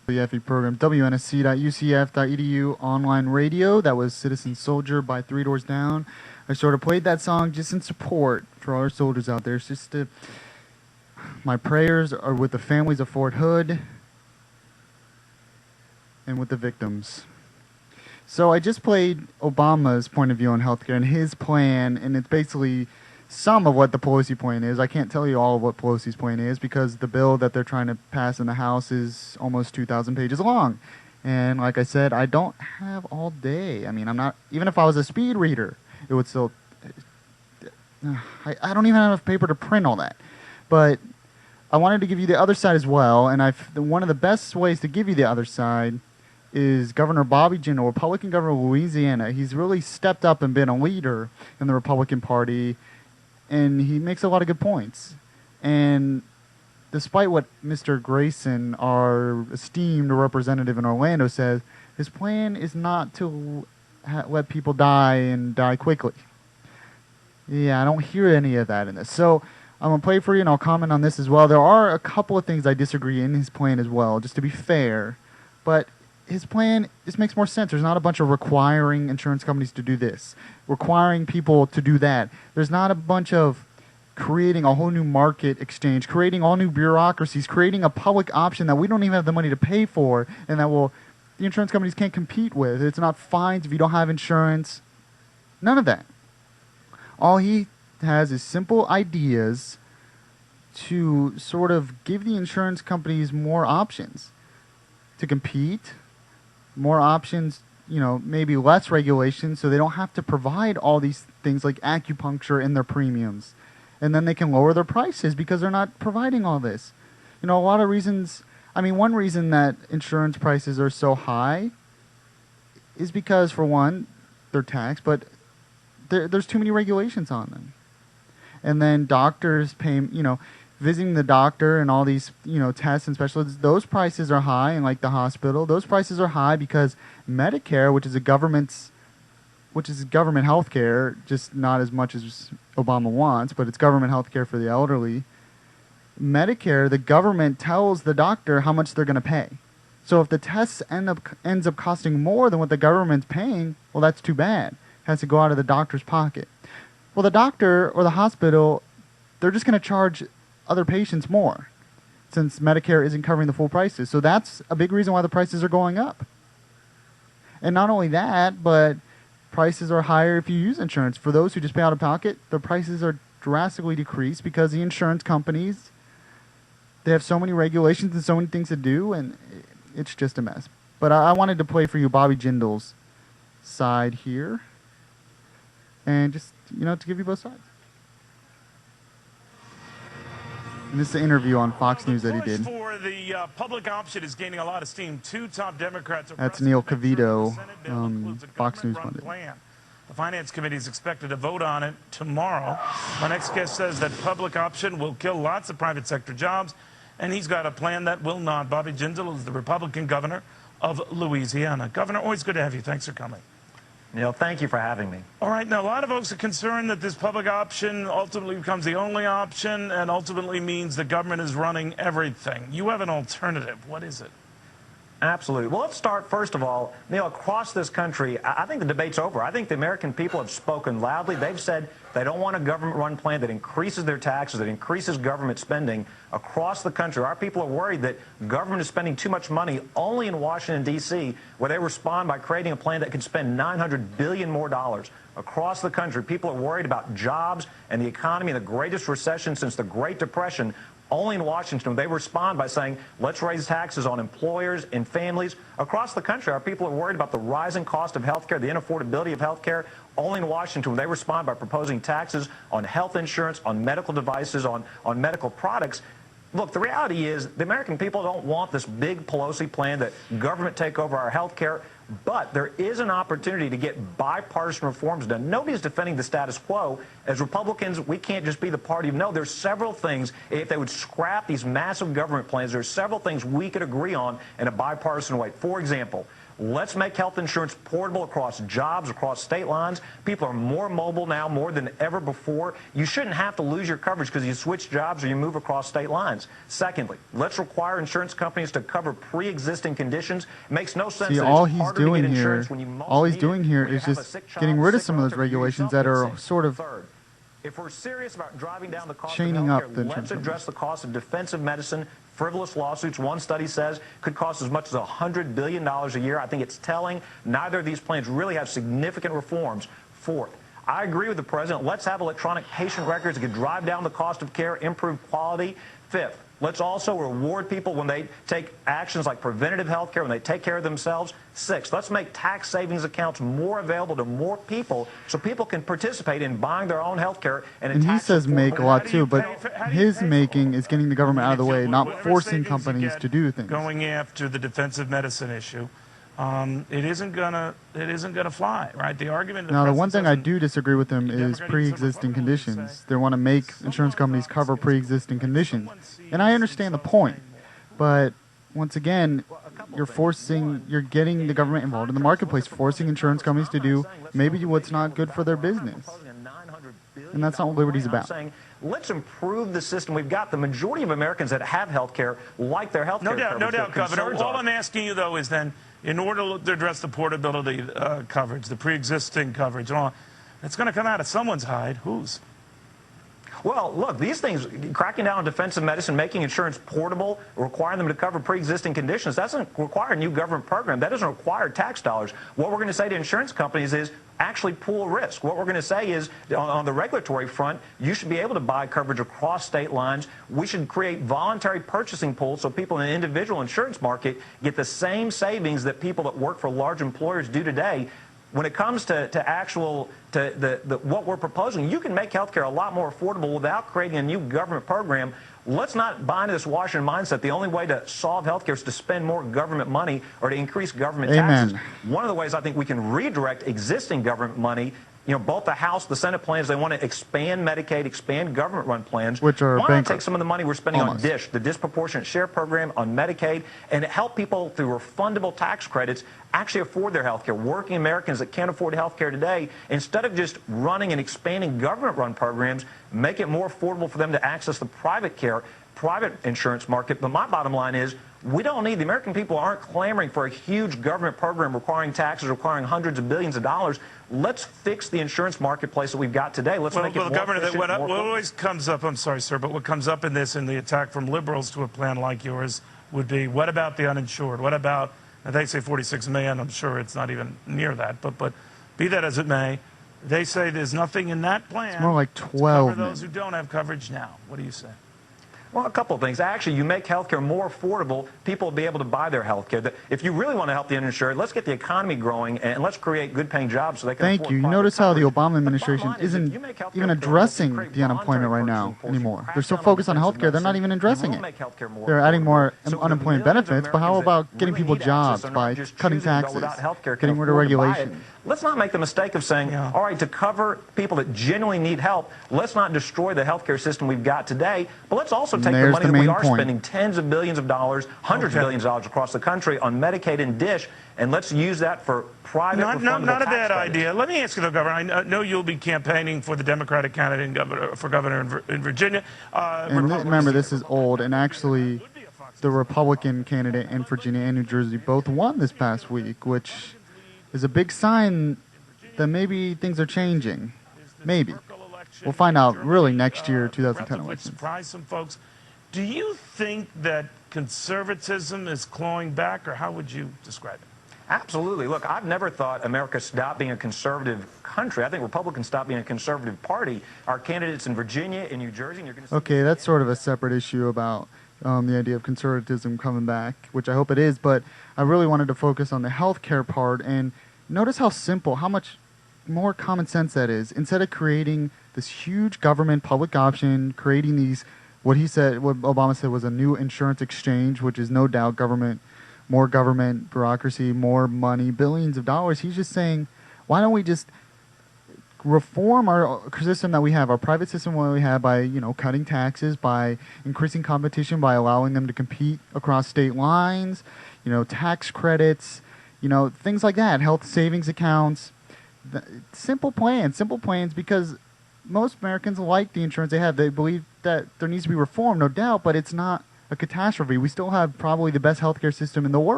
The Yaffee program, wnsc.ucf.edu online radio. That was Citizen Soldier by Three Doors Down. I sort of played that song just in support for all our soldiers out there. It's just my prayers are with the families of Fort Hood and with the victims. So I just played Obama's point of view on healthcare and his plan, and it's basically some of what the Pelosi plan is. I can't tell you all of what Pelosi's plan is because the bill that they're trying to pass in the House is almost 2,000 pages long. And like I said, I don't have all day. I mean, I'm not, even if I was a speed reader, it would still, I don't even have enough paper to print all that. But I wanted to give you the other side as well, and one of the best ways to give you the other side is Governor Bobby Jindal, Republican governor of Louisiana. He's really stepped up and been a leader in the Republican Party, and he makes a lot of good points. And despite what Mr. Grayson, our esteemed representative in Orlando, says, his plan is not to let people die and die quickly. Yeah, I don't hear any of that in this. So I'm going to play for you, and I'll comment on this as well. There are a couple of things I disagree in his plan as well, just to be fair. But his plan just makes more sense. There's not a bunch of requiring insurance companies to do this, requiring people to do that. There's not a bunch of creating a whole new market exchange, creating all new bureaucracies, creating a public option that we don't even have the money to pay for and that the insurance companies can't compete with. It's not fines if you don't have insurance. None of that. All he has is simple ideas to sort of give the insurance companies more options to compete, more options, maybe less regulations so they don't have to provide all these things like acupuncture in their premiums. And then they can lower their prices because they're not providing all this. A lot of reasons. I mean, one reason that insurance prices are so high is because, for one, they're taxed, but there's too many regulations on them. And then doctors pay, visiting the doctor and all these, tests and specialists, those prices are high. And like the hospital, those prices are high because Medicare, which is government health care, just not as much as Obama wants, but it's government health care for the elderly. Medicare, the government tells the doctor how much they're going to pay. So if the tests ends up costing more than what the government's paying, well, that's too bad. It has to go out of the doctor's pocket. Well, the doctor or the hospital, they're just going to charge other patients more since Medicare isn't covering the full prices. So that's a big reason why the prices are going up. And not only that, but prices are higher if you use insurance. For those who just pay out of pocket, the prices are drastically decreased because the insurance companies, they have so many regulations and so many things to do, and it's just a mess. But I wanted to play for you Bobby Jindal's side here, and just, to give you both sides. And this is an interview on Fox News that he did. For the public option is gaining a lot of steam. Two top Democrats. That's Neil Cavito, Fox News Monday. The Finance Committee is expected to vote on it tomorrow. My next guest says that public option will kill lots of private sector jobs, and he's got a plan that will not. Bobby Jindal is the Republican governor of Louisiana. Governor, always good to have you. Thanks for coming. Neil, thank you for having me. All right. Now, a lot of folks are concerned that this public option ultimately becomes the only option and ultimately means the government is running everything. You have an alternative. What is it? Absolutely. Well, let's start, first of all, Neil, across this country, I think the debate's over. I think the American people have spoken loudly. They've said they don't want a government-run plan that increases their taxes, that increases government spending across the country. Our people are worried that government is spending too much money only in Washington, D.C., where they respond by creating a plan that could spend $900 billion more dollars. Across the country, people are worried about jobs and the economy in the greatest recession since the Great Depression. Only in Washington, they respond by saying, let's raise taxes on employers and families. Across the country, our people are worried about the rising cost of health care, the inaffordability of health care. Only in Washington, they respond by proposing taxes on health insurance, on medical devices, on medical products. Look, the reality is the American people don't want this big Pelosi plan that government take over our health care. But there is an opportunity to get bipartisan reforms done. Nobody's defending the status quo. As Republicans, we can't just be the party of no. There's several things. If they would scrap these massive government plans, there's several things we could agree on in a bipartisan way. For example, Let's make health insurance portable across jobs, across state lines. People are more mobile now, more than ever before. You shouldn't have to lose your coverage because you switch jobs or you move across state lines. Secondly, let's require insurance companies to cover pre-existing conditions. It makes no sense See, that all it's he's harder to doing get here, insurance when you most all he's need doing it, here when you is have a just sick child, getting rid of sick some of those relative, or you regulations yourself that get are sick. sort of Third, if we're serious about driving down the cost chaining of up healthcare, the let's insurance address the cost of defensive medicine. Frivolous lawsuits, one study says, could cost as much as $100 billion a year. I think it's telling. Neither of these plans really have significant reforms. Fourth, I agree with the president. Let's have electronic patient records that could drive down the cost of care, improve quality. Fifth, let's also reward people when they take actions like preventative health care, when they take care of themselves. Sixth, let's make tax savings accounts more available to more people so people can participate in buying their own health care. and he says make a lot too, but his making is getting the government out of the way, not forcing companies to do things. Going after the defensive medicine issue, it isn't gonna fly, right? The argument. Now, the one thing I do disagree with him is pre-existing conditions. They want to make insurance companies cover pre-existing conditions, and I understand the point, but once again, you're getting the government involved in the marketplace, forcing insurance companies to do maybe what's not good for their business. And that's not what Liberty's about. Let's improve the system we've got. The majority of Americans that have health care like their health care. No doubt, Governor. All I'm asking you, though, is then, in order to address the portability coverage, the pre-existing coverage, and all, it's going to come out of someone's hide. Whose? Well, look, these things, cracking down on defensive medicine, making insurance portable, requiring them to cover pre-existing conditions, doesn't require a new government program. That doesn't require tax dollars. What we're going to say to insurance companies is actually pool risk. What we're going to say is, on the regulatory front, you should be able to buy coverage across state lines. We should create voluntary purchasing pools so people in the individual insurance market get the same savings that people that work for large employers do today. When it comes to what we're proposing, you can make healthcare a lot more affordable without creating a new government program. Let's not buy into this Washington mindset. The only way to solve healthcare is to spend more government money or to increase government taxes. One of the ways I think we can redirect existing government money, both the House, the Senate plans, they want to expand Medicaid, expand government-run plans. Which are Why not take some of the money we're spending on DISH, the disproportionate share program, on Medicaid, and help people through refundable tax credits actually afford their health care? Working Americans that can't afford health care today, instead of just running and expanding government-run programs, make it more affordable for them to access the private insurance market. But my bottom line is, we don't need, the American people aren't clamoring for a huge government program requiring taxes, requiring hundreds of billions of dollars. Let's fix the insurance marketplace that we've got today. Let's make it more Governor, efficient, what always comes up, I'm sorry, sir, but what comes up in this, in the attack from liberals to a plan like yours, would be, what about the uninsured? What about, they say 46 million, I'm sure it's not even near that, but be that as it may, they say there's nothing in that plan. It's more like 12 to cover those who don't have coverage now. What do you say? Well, a couple of things. Actually, you make health care more affordable, people will be able to buy their health care. If you really want to help the uninsured, let's get the economy growing and let's create good-paying jobs so they can Thank afford you. You private notice how the coverage. Obama administration isn't even addressing the unemployment right now anymore. They're so focused on healthcare, they're not even addressing it. They're adding more unemployment benefits, but how about getting people jobs by cutting taxes, getting rid of regulation? Let's not make the mistake of saying, all right, to cover people that genuinely need help, let's not destroy the healthcare system we've got today, but let's also take the money that we are spending, tens of billions of dollars, hundreds of billions of dollars across the country on Medicaid and DISH, and let's use that for private refundable Not a tax bad credits. idea. Let me ask you, though, Governor, I know you'll be campaigning for the Democratic candidate for governor in Virginia. And remember, this is old, and actually the Republican candidate in Virginia and New Jersey both won this past week, which is a big sign that maybe things are changing. Maybe. We'll find out really next year, 2010 election. Surprise some folks. Do you think that conservatism is clawing back, or how would you describe it? Absolutely. Look, I've never thought America stopped being a conservative country. I think Republicans stopped being a conservative party. Our candidates in Virginia, in New Jersey, and you're going to see... Okay, that's sort of a separate issue about the idea of conservatism coming back, which I hope it is, but I really wanted to focus on the healthcare part, and notice how simple, how much more common sense that is. Instead of creating this huge government public option, creating these, what Obama said was a new insurance exchange, which is no doubt more government bureaucracy, more money, billions of dollars. He's just saying, why don't we just reform our system that we have, our private system that we have, by cutting taxes, by increasing competition, by allowing them to compete across state lines, tax credits, You know, things like that, health savings accounts, simple plans because most Americans like the insurance they have. They believe that there needs to be reform, no doubt, but it's not a catastrophe. We still have probably the best healthcare system in the world.